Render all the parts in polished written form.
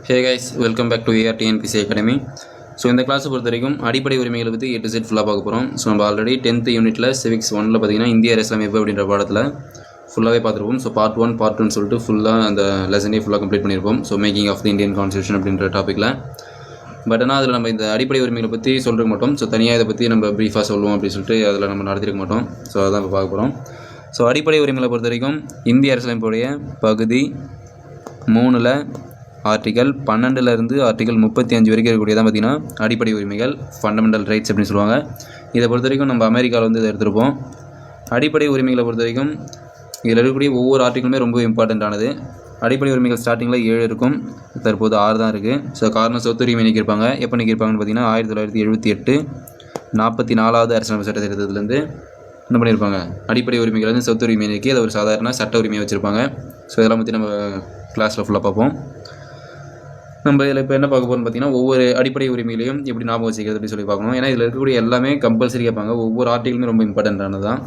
Hey guys, welcome back to ARTNPC academy. So இந்த கிளாஸை பொறுத்த வரைக்கும் அடிப்படை உரிமைகளை பற்றி A to Z ஃபுல்லாக பார்க்க போகிறோம். ஸோ நம்ம ஆல்ரெடி 10th யூனிட்டில் சிவிக்ஸ் 1ல் பார்த்தீங்கன்னா இந்திய அரசியலமைப்பு அப்படின்ற பாடத்தில் ஃபுல்லாகவே பார்த்துருப்போம். ஸோ பார்ட் 1 பார்ட் 2 சொல்லிட்டு ஃபுல்லாக அந்த லெசனே ஃபுல்லாக கம்ப்ளீட் பண்ணியிருப்போம். So making of the Indian constitution அப்படின்ற டாப்பிக்கில். பட் ஆனால் அதில் நம்ம இந்த அடிப்படை உரிமைகளை பற்றி சொல்லிருக்க மாட்டோம். ஸோ தனியாக இதை பற்றி நம்ம ப்ரீஃபாக சொல்லுவோம் அப்படின்னு சொல்லிட்டு அதில் நம்ம நடத்திருக்க மாட்டோம். ஸோ அதான் இப்போ பார்க்க போகிறோம். ஸோ அடிப்படை உரிமைகளை பொறுத்த வரைக்கும் இந்திய அரசியலமைப்புடைய பகுதி 3ல் ஆர்டிகல் 12லேருந்து ஆர்டிகல் 35 வரைக்கும் இருக்கக்கூடியதான் பார்த்திங்கன்னா அடிப்படை உரிமைகள், ஃபண்டமெண்டல் ரைட்ஸ் அப்படின்னு சொல்லுவாங்க. இதை பொறுத்த வரைக்கும் நம்ம அமெரிக்காவில் வந்து இதை எடுத்துருப்போம். அடிப்படை உரிமைகளை பொறுத்த வரைக்கும் இதில் இருக்கக்கூடிய ஒவ்வொரு ஆர்டிகளுமே ரொம்ப இம்பார்ட்டண்ட்டானது. அடிப்படை உரிமைகள் ஸ்டார்டிங்கில் 7 இருக்கும், தற்போது 6 தான் இருக்குது. ஸோ காரணம் சொத்து உரிமை நீக்கியிருப்பாங்க. எப்போ நீக்கியிருப்பாங்கன்னு பார்த்தீங்கன்னா 1978 44வது அரசியலமைப்பு சட்ட திருத்தத்துலேருந்து என்ன பண்ணியிருப்பாங்க, அடிப்படை உரிமைகள் வந்து சொத்து உரிமை நீக்கி அதை ஒரு சாதாரண சட்ட உரிமையை வச்சுருப்பாங்க. ஸோ இதெல்லாம் பற்றி நம்ம கிளாஸில் ஃபுல்லாக பார்ப்போம். நம்ம இதில் இப்போ என்ன பார்க்க போகிறோம்னு பார்த்தீங்கன்னா ஒவ்வொரு அடிப்படை உரிமையிலையும் எப்படி ஞாபகம் வச்சுக்கிறது அப்படின்னு சொல்லி பார்க்கணும். ஏன்னா இதில் இருக்கக்கூடிய எல்லாமே கம்பல்சரி கேட்பாங்க. ஒவ்வொரு ஆர்டிகளுமே ரொம்ப இம்பார்ட்டண்ட்டானது தான்.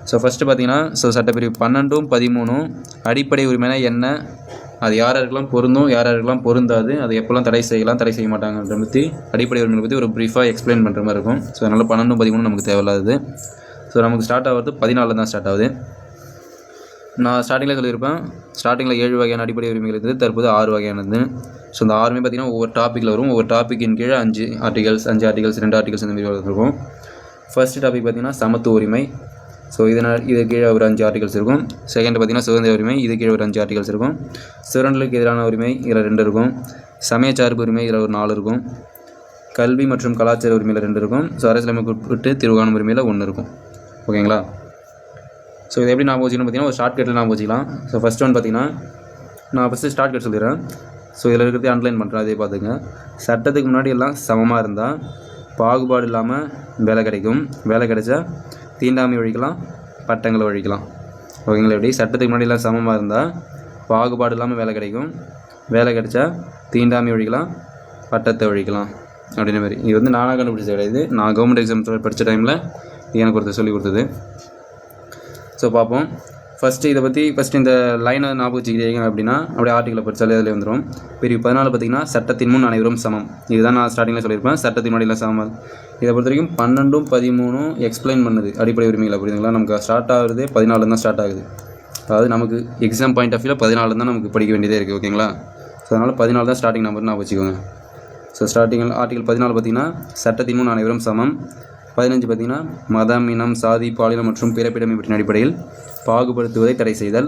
ஸோ ஃபஸ்ட்டு பார்த்தீங்கன்னா சட்டப்பிரிவு 12, 13 அடிப்படை உரிமைனா என்ன, அது யார் யாருக்கெல்லாம் பொருந்தும், யார் யாருக்கெல்லாம் பொருந்தாது, அது எப்போல்லாம் தடை செய்யலாம், தடை செய்ய மாட்டாங்கன்ற பற்றி அடிப்படை உரிமையை பற்றி ஒரு ப்ரீஃபாக எக்ஸ்பிளைன் பண்ணுற மாதிரி இருக்கும். ஸோ அதனால் 12, 13 நமக்கு தேவையில்லாது. ஸோ நமக்கு ஸ்டார்ட் ஆகிறது 14 தான் ஸ்டார்ட் ஆகுது. நான் ஸ்டார்டிங்கில் சொல்லியிருப்பேன், ஸ்டார்டிங்கில் 7 வகையான அடிப்படை உரிமைகள் இருக்குது, தற்போது 6 வகையானது. ஸோ இந்த 6மே பார்த்திங்கன்னா ஒவ்வொரு டாப்பிக்கில் வரும். ஒவ்வொரு டாப்பிக்கின் கீழே 5 ஆர்டிகல்ஸ், 2 ஆர்டிகல்ஸ் இந்த மாதிரி இருக்கும். ஃபர்ஸ்ட் டாபிக் பார்த்திங்கன்னா சமத்துவ உரிமை. ஸோ இது கீழே ஒரு 5 ஆர்டிகல்ஸ் இருக்கும். செகண்ட் பார்த்திங்கன்னா சுதந்திர உரிமை, இது கீழே ஒரு 5 ஆர்டிகல்ஸ் இருக்கும். சுரண்டலுக்கு எதிரான உரிமை இதில் 2 இருக்கும். சமயச்சார்பு உரிமை இதில் ஒரு 4 இருக்கும். கல்வி மற்றும் கலாச்சார உரிமையில் 2 இருக்கும். ஸோ அரசியலமைப்பு உட்பட்டு தீர்வு காணும் உரிமையில் 1 இருக்கும். ஓகேங்களா? ஸோ இது எப்படி ஞாபகம் வச்சுக்கணும் பார்த்தீங்கன்னா ஒரு ஷார்ட்கட்டில் ஞாபகம் வச்சுக்கலாம். ஸோ ஃபஸ்ட் ஒன் பார்த்திங்கன்னா நான் ஃபஸ்ட்டு ஷார்ட்கட் சொல்லிடுறேன். ஸோ இதில் இருக்கிறது அண்டர்லைன் பண்ணுறேன், அதே பார்த்துங்க. சட்டத்துக்கு முன்னாடி எல்லாம் சமமாக இருந்தால் பாகுபாடு இல்லாமல் வேலை கிடைக்கும். வேலை கிடைச்சா தீண்டாமை ஒழிக்கலாம், பட்டங்களை ஒழிக்கலாம். ஓகேங்களா? எப்படி சட்டத்துக்கு முன்னாடி எல்லாம் சமமாக இருந்தால் பாகுபாடு இல்லாமல் வேலை கிடைக்கும், வேலை கிடைச்சா தீண்டாமை ஒழிக்கலாம், பட்டத்தை ஒழிக்கலாம் அப்படின்ற மாதிரி. இது வந்து நானாக கண்டுபிடிச்ச கிடையாது, நான் கவர்மெண்ட் எக்ஸாம் படித்த டைமில் எனக்கு ஒருத்தர் சொல்லி கொடுத்தது. ஸோ பார்ப்போம். ஃபஸ்ட்டு இதை பற்றி இந்த லைனை ஞாபகம் வச்சுக்கிட்டீங்க அப்படின்னா அப்படியே ஆர்டிகளை படித்தாலே அதில் வந்துடும். பிரிவு 14 பார்த்திங்கன்னா சட்டத்தின் முன் அனைவரும் சமம். இதுதான் நான் ஸ்டார்டிங்கில் சொல்லியிருப்பேன், சட்டத்தின் முன்னாடியில் சமம். இதை பொறுத்த வரைக்கும் 12, 13 எக்ஸ்பிளைன் பண்ணுது அடிப்படை உரிமைகள் அப்படிங்களா. நமக்கு ஸ்டார்ட் ஆகுது 14 தான் ஸ்டார்ட் ஆகுது. அதாவது நமக்கு எக்ஸாம் பாயிண்ட் ஆஃப் வியூவில் 14 தான் நமக்கு படிக்க வேண்டியதே இருக்குது. ஓகேங்களா? ஸோ அதனால் 14 தான் ஸ்டார்டிங் நம்பர் ஞாபகம் வச்சுக்கோங்க. ஸோ ஸ்டார்டிங்கில் ஆர்டிகல் 14 பார்த்திங்கன்னா சட்டத்தின் முன் அனைவரும் சமம். 15 பார்த்திங்கன்னா மதம், இனம், சாதி, பாலினம் மற்றும் பிறப்பிடம் இவற்றின் அடிப்படையில் பாகுபடுத்துவதை தடை செய்தல்.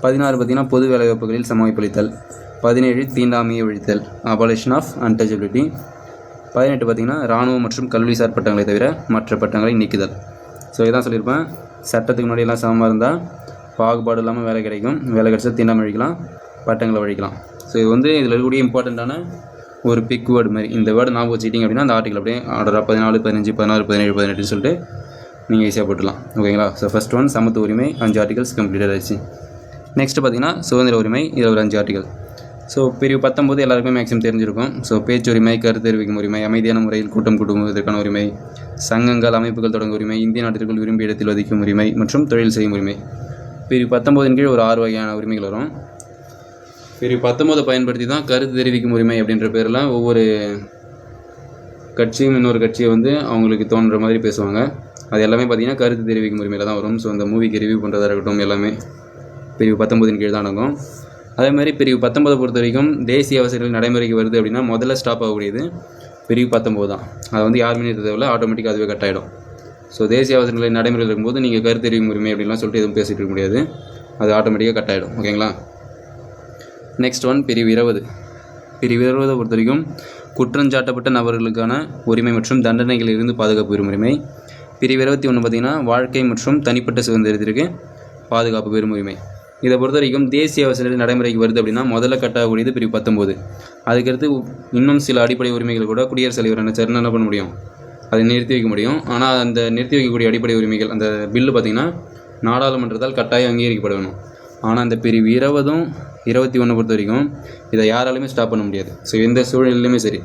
16 பார்த்திங்கன்னா பொது வேலைவாய்ப்புகளில் சமவாய்ப்பளித்தல். 17 தீண்டாமையை ஒழித்தல், அபாலிஷன் ஆஃப் அன்டச்சபிலிட்டி. 18 பார்த்திங்கன்னா இராணுவம் மற்றும் கல்விசார் பட்டங்களை தவிர மற்ற பட்டங்களை நீக்குதல். ஸோ இதான் சொல்லியிருப்பேன், சட்டத்துக்கு முன்னாடி எல்லாம் சமமாக இருந்தால் பாகுபாடு இல்லாமல் வேலை கிடைக்கும், வேலை கிடைச்சா தீண்டாமை ஒழிக்கலாம், பட்டங்களை ஒழிக்கலாம். ஸோ இது வந்து இதில் இருக்கக்கூடிய இம்பார்ட்டண்ட்டான ஒரு பிக் வேர்டு மாதிரி. இந்த வேர்டு ஞாபகம் வச்சுக்கிட்டிங்க அப்படின்னா அந்த ஆர்டிகல் அப்படியே ஆர்டராக 14, 15, 16, 17, 18 சொல்லிட்டு நீங்கள் ஈஸியாக போட்டுடலாம். ஓகேங்களா? ஸோ ஃபஸ்ட் ஒன் சமத்துவ உரிமை 5 ஆர்டிகல்ஸ் கம்ப்ளீட்டட் ஆகிடுச்சு. நெக்ஸ்ட் பார்த்திங்கன்னா சுதந்திர உரிமை, இதில் ஒரு 5 ஆர்டிகல். ஸோ பிரிவு 19 எல்லாருக்குமே மேக்ஸிமம் தெரிஞ்சிருக்கும். ஸோ பேச்சுரிமை, கருத்து தெரிவிக்கும் உரிமை, அமைதியான முறையில் கூட்டம் கூட்டுவதற்கான உரிமை, சங்கங்கள், அமைப்புகள் தொடங்க உரிமை, இந்திய நாட்டிற்குள் விரும்பிய இடத்தில் வதிக்கும் உரிமை மற்றும் தொழில் செய்யும் உரிமை. பிரிவு 19 கீழ் ஒரு 6 வகையான உரிமைகள் வரும். பிரிவு 19 பயன்படுத்தி தான் கருத்து தெரிவிக்கும் உரிமை அப்படின்ற பேரில் ஒவ்வொரு கட்சியும் இன்னொரு கட்சியை வந்து அவங்களுக்கு தோன்ற மாதிரி பேசுவாங்க. அது எல்லாமே பார்த்திங்கன்னா கருத்து தெரிவிக்கும் உரிமையில் தான் வரும். ஸோ அந்த மூவிக்கு ரிவ்யூ பண்ணுறதா இருக்கட்டும் எல்லாமே பிரிவு 19 கீழ் தான் நடக்கும். அதேமாதிரி பிரிவு 19 பொறுத்த வரைக்கும் தேசிய அவசரங்கள் நடைமுறைக்கு வருது அப்படின்னா முதல்ல ஸ்டாப் ஆகக்கூடியது பிரிவு 19 தான். அதை வந்து யாருமே நிறுத்தவில்லை, ஆட்டோமேட்டிக்காக அதுவே கட் ஆகிடும். ஸோ தேசிய அவசரங்களை நடைமுறையில் இருக்கும்போது நீங்கள் கருத்து தெரிவிக்கும் உரிமை அப்படின்லாம் சொல்லிட்டு எதுவும் பேசிகிட்டு இருக்க முடியாது, அது ஆட்டோமேட்டிக்காக கட் ஆகிடும். ஓகேங்களா? நெக்ஸ்ட் ஒன் பிரிவு 20. பிரிவு 20 பொறுத்த வரைக்கும் குற்றஞ்சாட்டப்பட்ட நபர்களுக்கான உரிமை மற்றும் தண்டனைகளில் இருந்து பாதுகாப்பு பெறும் உரிமை. பிரிவு 21 பார்த்திங்கன்னா வாழ்க்கை மற்றும் தனிப்பட்ட சுதந்திரத்திற்கு பாதுகாப்பு பெறும் உரிமை. இதை பொறுத்த வரைக்கும் தேசிய அவசர நடைமுறைக்கு வருது அப்படின்னா முதல்ல கட்டாகக்கூடியது பிரிவு 19. அதுக்கடுத்து இன்னும் சில அடிப்படை உரிமைகள் கூட குடியரசுத் தலைவர் நினைச்சாருன்னா என்ன பண்ண முடியும், அதை நிறுத்தி வைக்க முடியும். ஆனால் அந்த நிறுத்தி வைக்கக்கூடிய அடிப்படை உரிமைகள் அந்த பில்லு பார்த்திங்கன்னா நாடாளுமன்றத்தால் கட்டாயம் அங்கீகரிக்கப்பட வேணும். ஆனால் அந்த பிரிவு 20, 21 பொறுத்த வரைக்கும் இதை யாராலுமே ஸ்டாப் பண்ண முடியாது. ஸோ எந்த சூழ்நிலையிலுமே சரி,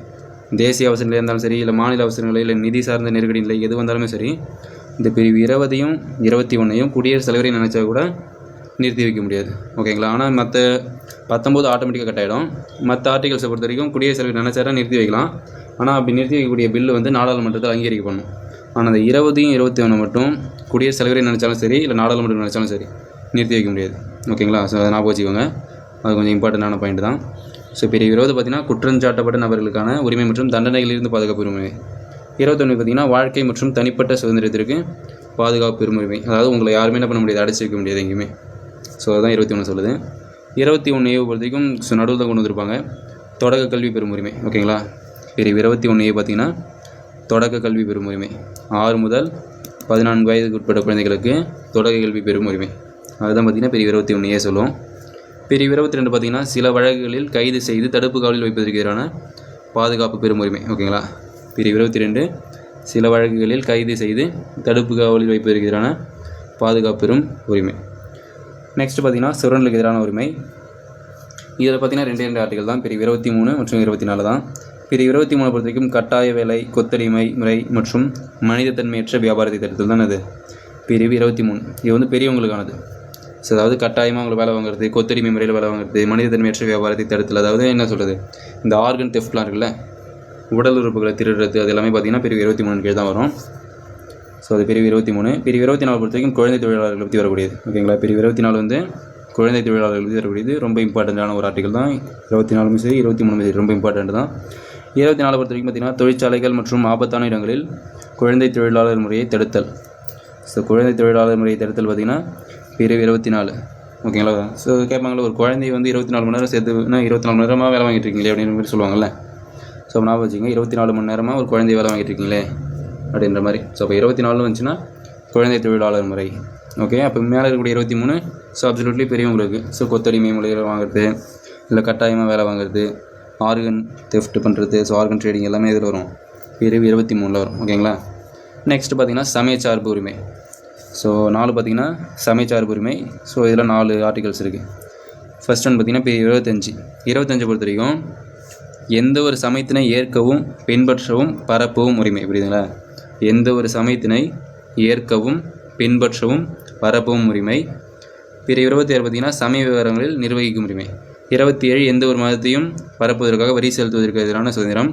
தேசிய அவசர நிலை இருந்தாலும் சரி, இல்லை மாநில அவசர நிலை, இல்லை நிதி சார்ந்த நெருக்கடி நிலை எது வந்தாலுமே சரி, இந்த பிரிவு 20, 21 குடியரசுத் தலைவரை நினைச்சா கூட நிறுத்தி வைக்க முடியாது. ஓகேங்களா? ஆனால் மற்ற 19 ஆட்டோமேட்டிக்காக கட் ஆகிடும். மற்ற ஆர்டிகல்ஸை பொறுத்த வரைக்கும் குடியரசுத் தலைவர் நினைச்சாரா நிறுத்தி வைக்கலாம். ஆனால் அப்படி நிறுத்தி வைக்கக்கூடிய பில்லு வந்து நாடாளுமன்றத்தில் அங்கீகரிக்கப்படணும். ஆனால் அந்த 20 21 மட்டும் குடியரசுத் தலைவரே நினச்சாலும் சரி, இல்லை நாடாளுமன்றம் நினச்சாலும் சரி நிறுத்தி வைக்க முடியாது. ஓகேங்களா? ஸோ அதை ஞாபகம் வச்சுக்கோங்க. அது கொஞ்சம் இம்பார்ட்டண்டான பாயிண்ட் தான். ஸோ பிரிவு 20 பார்த்திங்கன்னா குற்றஞ்சாட்டப்பட்ட நபர்களுக்கான உரிமை மற்றும் தண்டனைகளிலிருந்து பாதுகாப்பு உரிமை. 21 பார்த்திங்கன்னா வாழ்க்கை மற்றும் தனிப்பட்ட சுதந்திரத்திற்கு பாதுகாப்பு பெருமுரிமை. அதாவது உங்களை யாருமே என்ன பண்ண முடியாது, அடைச்சி வைக்க முடியாது எங்கேயுமே. ஸோ அதுதான் 21 சொல்லுது. 21 ஏ பொறுத்த வரைக்கும் நடுவில் தான் கொண்டு வந்திருப்பாங்க, தொடக்க கல்வி பெருமுரிமை. ஓகேங்களா? பிரிவு 21 ஏ பார்த்திங்கன்னா தொடக்க கல்வி பெருமுரிமை. 6 முதல் 14 வயதுக்கு உட்பட்ட குழந்தைகளுக்கு தொடக்க கல்வி பெருமுரிமை. அதுதான் பார்த்திங்கன்னா பிரிவு 21 ஏ சொல்லுவோம். பிரிவு 22 பார்த்திங்கன்னா சில வழக்குகளில் கைது செய்து தடுப்பு காவலில் வைப்பதற்கு எதிரான பாதுகாப்பு பெருமுரிமை. ஓகேங்களா? பிரிவு 22 சில வழக்குகளில் கைது செய்து தடுப்பு காவலில் வைப்பதற்கு எதிரான பாதுகாப்பு பெறும் உரிமை. நெக்ஸ்ட் பார்த்திங்கன்னா சுரண்டலுக்கு எதிரான உரிமை. இதில் பார்த்திங்கன்னா 2 ஆர்டிகல் தான், பிரிவு 23 மற்றும் 24 தான். பிரிவு 23 பொறுத்த வரைக்கும் கட்டாய வேலை, கொத்தடிமை முறை மற்றும் மனிதத்தன்மையற்ற வியாபாரத்தை தடுத்தல் தான் அது பிரிவு 23. இது வந்து பெரியவங்களுக்கானது. ஸோ அதாவது கட்டாயமாக அவங்களை வேலை வாங்குறது, கொத்தடிமை முறையில் வேலை வாங்குறது, மனிதத்தன்மையற்ற வியாபாரத்தை தடுத்தல். அதாவது என்ன சொல்கிறது, இந்த ஆர்கன் தெஃப்ட்லாம் இருக்குல்ல, உடல் உறுப்புகளை திருடுறது, அது எல்லாமே பார்த்திங்கன்னா பிரிவு 23 கீழ் தான் வரும். ஸோ அது பிரிவு 23. பிரிவு 24 பொறுத்த வரைக்கும் குழந்தை தொழிலாளர்களை பற்றி வரக்கூடியது. ஓகேங்களா? பிரிவு 24 வந்து குழந்தை தொழிலாளர்கள் பற்றி வரக்கூடியது. ரொம்ப இம்பார்ட்டண்ட்டான ஒரு ஆர்டிகல் தான். 24 சரி 23 சரி ரொம்ப இம்பார்ட்டண்ட் தான். 24 பொறுத்த வரைக்கும் பார்த்திங்கன்னா தொழிற்சாலைகள் மற்றும் ஆபத்தான இடங்களில் குழந்தை தொழிலாளர் முறையை தடுத்தல். ஸோ குழந்தை தொழிலாளர் முறையை தடுத்தல் பார்த்திங்கன்னா பிரிவு 24. ஓகேங்களா? ஸோ கேட்பாங்களா, ஒரு குழந்தை வந்து 24 மணி நேரம் சேர்த்துனா 24 மணி நேரமாக வேலை வாங்கிட்டு இருக்கீங்களே அப்படின்ற மாதிரி சொல்லுவாங்கள்ல. ஸோ ஞாபகம் வச்சுங்க, 24 மணி நேரமாக ஒரு குழந்தை வேலை வாங்கிட்டு இருக்கீங்களே அப்படின்ற மாதிரி. ஸோ அப்போ 24 வந்துச்சுன்னா குழந்தை தொழிலாளர் முறை. ஓகே, அப்போ மேலே இருக்கக்கூடிய 23 ஸோ அப்சல்யூட்லி பெரியவங்களுக்கு. ஸோ கொத்தடிமை முறையில் வாங்குறது, இல்லை கட்டாயமாக வேலை வாங்குறது, ஆர்கன் தெஃப்ட் பண்ணுறது, ஸோ ஆர்கன் ட்ரேடிங் எல்லாமே இதில் வரும், பிரிவு 23 வரும். ஓகேங்களா? நெக்ஸ்ட் பார்த்திங்கன்னா சமயச்சார்பு உரிமை. ஸோ 4 பார்த்திங்கன்னா சமயச்சார்பு உரிமை. ஸோ இதில் 4 ஆர்டிகல்ஸ் இருக்குது. ஃபர்ஸ்ட் ஒன் பார்த்திங்கன்னா பிரிவு 25 பொறுத்த வரைக்கும் எந்த ஒரு சமயத்தினை ஏற்கவும் பின்பற்றவும் பரப்பவும் உரிமை. புரியுதுங்களா? எந்த ஒரு சமயத்தினை ஏற்கவும் பின்பற்றவும் பரப்பவும் உரிமை. பிரிவு 26 பார்த்திங்கன்னா சமய விவகாரங்களில் நிர்வகிக்கும் உரிமை. 27 எந்த ஒரு மதத்தையும் பரப்புவதற்காக வரி செலுத்துவதற்கு எதிரான சுதந்திரம்.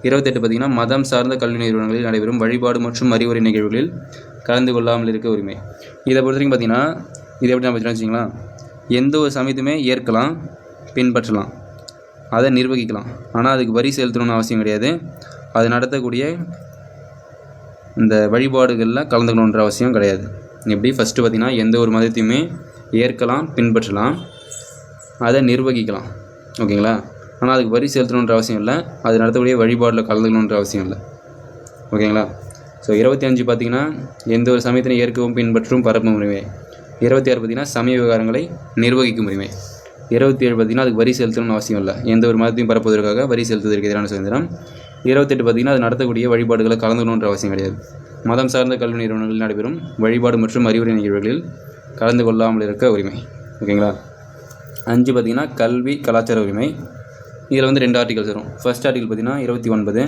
28 பார்த்திங்கன்னா மதம் சார்ந்த கல்வி நிறுவனங்களில் நடைபெறும் வழிபாடு மற்றும் அறிவுரை நிகழ்வுகளில் கலந்து கொள்ளாமல் இருக்க உரிமை. இதை பொறுத்த வரைக்கும் பார்த்திங்கன்னா இதை எப்படி நம்ம வச்சுங்களா, எந்த ஒரு சமயத்துமே ஏற்கலாம், பின்பற்றலாம், அதை நிர்வகிக்கலாம், ஆனால் அதுக்கு வரி செலுத்தணும்னு அவசியம் கிடையாது. அது நடத்தக்கூடிய இந்த வழிபாடுகளில் கலந்துக்கணுன்ற அவசியம் கிடையாது. எப்படி ஃபஸ்ட்டு பார்த்திங்கன்னா எந்த ஒரு மதத்தையுமே ஏற்கலாம், பின்பற்றலாம், அதை நிர்வகிக்கலாம். ஓகேங்களா? ஆனால் அதுக்கு வரி செலுத்தணுன்ற அவசியம் இல்லை, அது நடத்தக்கூடிய வழிபாடில் கலந்துக்கணுன்ற அவசியம் இல்லை. ஓகேங்களா? ஸோ 25 பார்த்திங்கன்னா எந்த ஒரு சமயத்தினை ஏற்கவும் பின்பற்றும் பரப்பும் உரிமை. 26 பார்த்திங்கன்னா சமய விவகாரங்களை நிர்வகிக்கும் உரிமை. 27 பார்த்திங்கன்னா அதுக்கு வரி செலுத்தணும்னு அவசியம் இல்லை, எந்த ஒரு மதத்தையும் பரப்புவதற்காக வரி செலுத்துவதற்கு எதிரான சுதந்திரம். 28 பார்த்திங்கன்னா அது நடத்தக்கூடிய வழிபாடுகளை கலந்துக்கணுன்ற அவசியம் கிடையாது. மதம் சார்ந்த கல்வி நிறுவனங்களில் நடைபெறும் வழிபாடு மற்றும் அறிவுரை நிகழ்வுகளில் கலந்து கொள்ளாமல் இருக்க உரிமை. ஓகேங்களா? 5 பார்த்திங்கன்னா கல்வி கலாச்சார உரிமை. இதில் வந்து 2 ஆர்டிகல்ஸ் வரும். ஃபர்ஸ்ட் ஆர்டிகல் பார்த்திங்கன்னா 29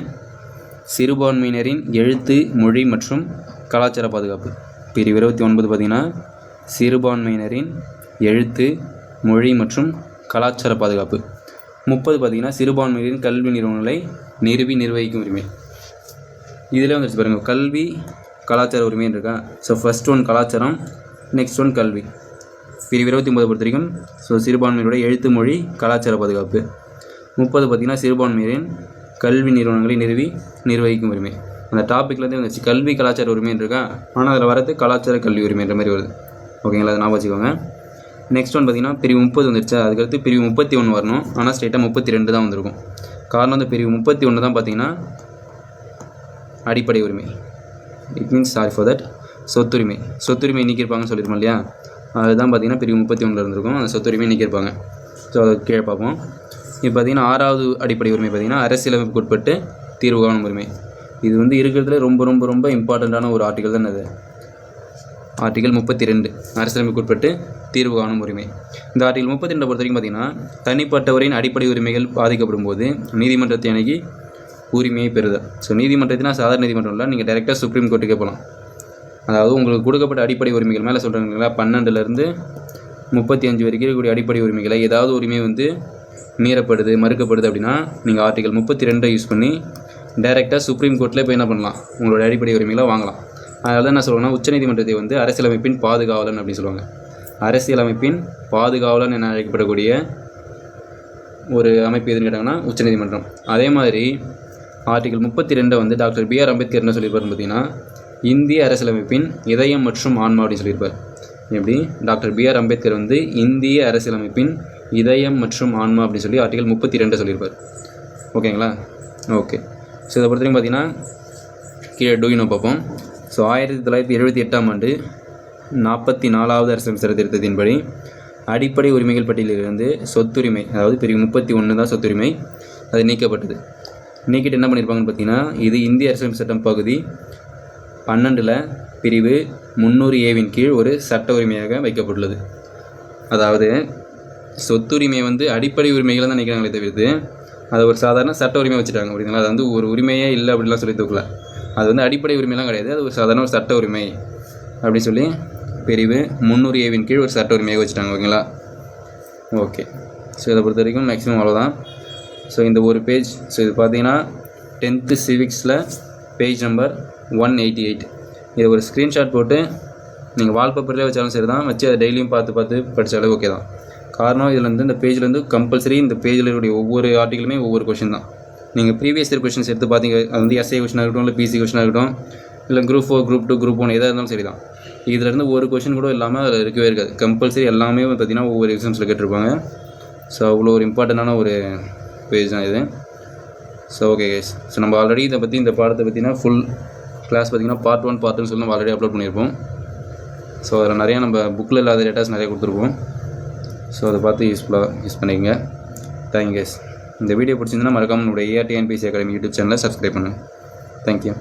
சிறுபான்மையினரின் எழுத்து மொழி மற்றும் கலாச்சார பாதுகாப்பு. பிரிவு 29 பார்த்திங்கன்னா சிறுபான்மையினரின் எழுத்து மொழி மற்றும் கலாச்சார பாதுகாப்பு. 30 பார்த்திங்கன்னா சிறுபான்மையினரின் கல்வி நிறுவனங்களை நிர்வகிக்கும் உரிமை. இதில் வந்துச்சு பாருங்கள், கல்வி கலாச்சார உரிமைன்னு இருக்கா. ஸோ ஃபர்ஸ்ட் ஒன் கலாச்சாரம், நெக்ஸ்ட் ஒன் கல்வி. பிரிவு 29 பொறுத்த வரைக்கும் ஸோ சிறுபான்மையினுடைய எழுத்து மொழி கலாச்சார பாதுகாப்பு. 30 பார்த்திங்கன்னா சிறுபான்மையினரின் கல்வி நிறுவனங்களை நிர்வகிக்கும் உரிமை. அந்த டாப்பிக்லேருந்தே வந்துச்சு கல்வி கலாச்சார உரிமைன்னு இருக்கா, ஆனால் அதில் வரது கலாச்சார கல்வி உரிமைன்ற மாதிரி வருது. ஓகேங்களா? அதை ஞாபகம் வச்சுக்கோங்க. நெக்ஸ்ட் ஒன் பார்த்திங்கன்னா பிரிவு 30 வந்துருச்சா, அதுக்கடுத்து பிரிவு 31 வரணும், ஆனால் ஸ்ட்ரெயிட்டாக 32 தான் வந்திருக்கும். காரணம் அந்த பிரிவு 31 தான் பார்த்திங்கன்னா அடிப்படை உரிமை. It means sorry for that சொத்துரிமை நீக்கியிருப்பாங்கன்னு சொல்லியிருப்போம் இல்லையா, அதுதான் பார்த்திங்கன்னா பிரிவு 31 இருந்திருக்கும். அந்த சொத்துரிமை நீக்கியிருப்பாங்க. ஸோ அதை கீழே பார்ப்போம். இப்போ பார்த்திங்கன்னா 6வது அடிப்படை உரிமை பார்த்திங்கன்னா அரசியலமைப்புக்கு உட்பட்டு தீர்வு காணும் உரிமை. இது வந்து இருக்கிறதுல ரொம்ப ரொம்ப ரொம்ப இம்பார்ட்டண்ட்டான ஒரு ஆர்டிகல் தான் அது. ஆர்டிகல் 32 அரசியலமைப்புக்கு உட்பட்டு தீர்வு காணும் உரிமை. இந்த ஆர்டிகல் 32 பொறுத்த வரைக்கும் பார்த்திங்கன்னா தனிப்பட்டவரின் அடிப்படை உரிமைகள் பாதிக்கப்படும் போது நீதிமன்றத்தை அணுகி உரிமையை பெறுதல். ஸோ நீதிமன்றத்தினா சாதாரண நீதிமன்றம் இல்லை, நீங்கள் டைரெக்டாக சுப்ரீம் கோர்ட்டுக்கே போகலாம். அதாவது உங்களுக்கு கொடுக்கப்பட்ட அடிப்படை உரிமைகள் மேலே சொல்கிறாங்களா 12லேருந்து 35 வரைக்கும் இருக்கக்கூடிய அடிப்படை உரிமைகளை ஏதாவது உரிமை வந்து மீறப்படுது மறுக்கப்படுது அப்படின்னா நீங்கள் ஆர்டிகல் 32 யூஸ் பண்ணி டைரெக்டாக சுப்ரீம் கோர்ட்டில் போய் என்ன பண்ணலாம், உங்களோட அடிப்படை உரிமைகளை வாங்கலாம். அதனால தான் என்ன சொல்லுவாங்கன்னா உச்சநீதிமன்றத்தை வந்து அரசியலமைப்பின் பாதுகாவலன் அப்படின்னு சொல்லுவாங்க. அரசியலமைப்பின் பாதுகாவலன் என அழைக்கப்படக்கூடிய ஒரு அமைப்பு எதுன்னு கேட்டாங்கன்னா உச்சநீதிமன்றம். அதே மாதிரி ஆர்டிகல் 32 வந்து டாக்டர் B.R. அம்பேத்கர் என்ன சொல்லியிருப்பாருன்னு பார்த்தீங்கன்னா இந்திய அரசியலமைப்பின் இதயம் மற்றும் ஆன்மா அப்படின்னு சொல்லியிருப்பார். எப்படி டாக்டர் B.R. அம்பேத்கர் வந்து இந்திய அரசியலமைப்பின் இதயம் மற்றும் ஆன்மா அப்படின்னு சொல்லி ஆர்டிகல் 32 சொல்லியிருப்பார். ஓகேங்களா? ஓகே. ஸோ இதை பொறுத்தவரைக்கும் பார்த்தீங்கன்னா கீழே டூயினோ பார்ப்போம். ஸோ 1978ஆம் ஆண்டு 44வது அரசியலமைப்பு சட்ட திருத்தத்தின்படி அடிப்படை உரிமைகள் பட்டியலிலிருந்து சொத்துரிமை, அதாவது பிரிவு 31 தான் சொத்துரிமை, அது நீக்கப்பட்டது. நீக்கிட்டு என்ன பண்ணியிருப்பாங்கன்னு பார்த்தீங்கன்னா இது இந்திய அரசியலமைப்பு சட்டம் பகுதி 12 பிரிவு 300A கீழ் ஒரு சட்ட உரிமையாக வைக்கப்பட்டுள்ளது. அதாவது சொத்துரிமையை வந்து அடிப்படை உரிமைகளை தான் நினைக்கிறாங்களே தவிர்த்து அது ஒரு சாதாரண சட்ட உரிமை வச்சுட்டாங்க. அப்படிங்களா? அது வந்து ஒரு உரிமையே இல்லை அப்படின்லாம் சொல்லி தூக்கல. அது வந்து அடிப்படை உரிமைலாம் கிடையாது, அது ஒரு சாதாரண ஒரு சட்ட உரிமை அப்படின்னு சொல்லி பிரிவு 300A கீழ் ஒரு சட்ட உரிமையாக வச்சுட்டாங்க. ஓகேங்களா? ஓகே. ஸோ இதை பொறுத்த வரைக்கும் மேக்ஸிமம் அவ்வளோதான். ஸோ இந்த ஒரு பேஜ், ஸோ இது பார்த்தீங்கன்னா 10th சிவிக்ஸில் பேஜ் நம்பர் 188. இதை ஒரு ஸ்க்ரீன்ஷாட் போட்டு நீங்கள் வால்பேப்பர்லேயே வச்சாலும் சரி தான், வச்சு அதை டெய்லியும் பார்த்து படித்தாலே ஓகே தான். காரணம் இதில் வந்து இந்த பேஜில் கம்பல்சரி இந்த பேஜில் இருக்கக்கூடிய ஒவ்வொரு ஆர்டிகளுமே ஒவ்வொரு கொஷின் தான். நீங்கள் ப்ரீவியஸ் இயர் கொஷின்ஸ் எடுத்து பார்த்தீங்க, அது வந்து எஸ்ஐ கொஷினாக இருக்கட்டும், இல்லை பிசி கொஷினாக இருக்கட்டும், இல்லை குரூப் 4 குரூப் 2 குரூப் 1 எதாக இருந்தாலும் சரி தான். இதிலேருந்து ஒரு கொஷின் கூட இல்லாமல் அதில் இருக்கவே இருக்காது. கம்பல்சரி எல்லாமே பார்த்திங்கன்னா ஒவ்வொரு எக்ஸாம்ஸில் கேட்டிருப்பாங்க. ஸோ அவ்வளோ ஒரு இம்பார்ட்டண்டான ஒரு பேஜ் தான் இது. ஸோ ஓகே கைஸ், ஸோ நம்ம ஆல்ரெடி இதை பற்றி இந்த பாடத்தை பற்றினா ஃபுல் கிளாஸ் பார்த்திங்கன்னா பார்ட் 1 பார்ட் 2 சொல்லி நம்ம ஆல்ரெடி அப்லோட் பண்ணியிருப்போம். ஸோ அதில் நிறையா நம்ம புக்கில் இல்லாத டேட்டாஸ் நிறைய கொடுத்துருப்போம். ஸோ அதை பார்த்து யூஸ் பண்ணிக்கங்க. Thank you guys. இந்த வீடியோ பிடிச்சிருந்தா மறக்காம நம்மளுடைய ARTNPC அகாடமி யூடியூப் சேனலை சப்ஸ்கிரைப் பண்ணுங்கள். தேங்க்யூ.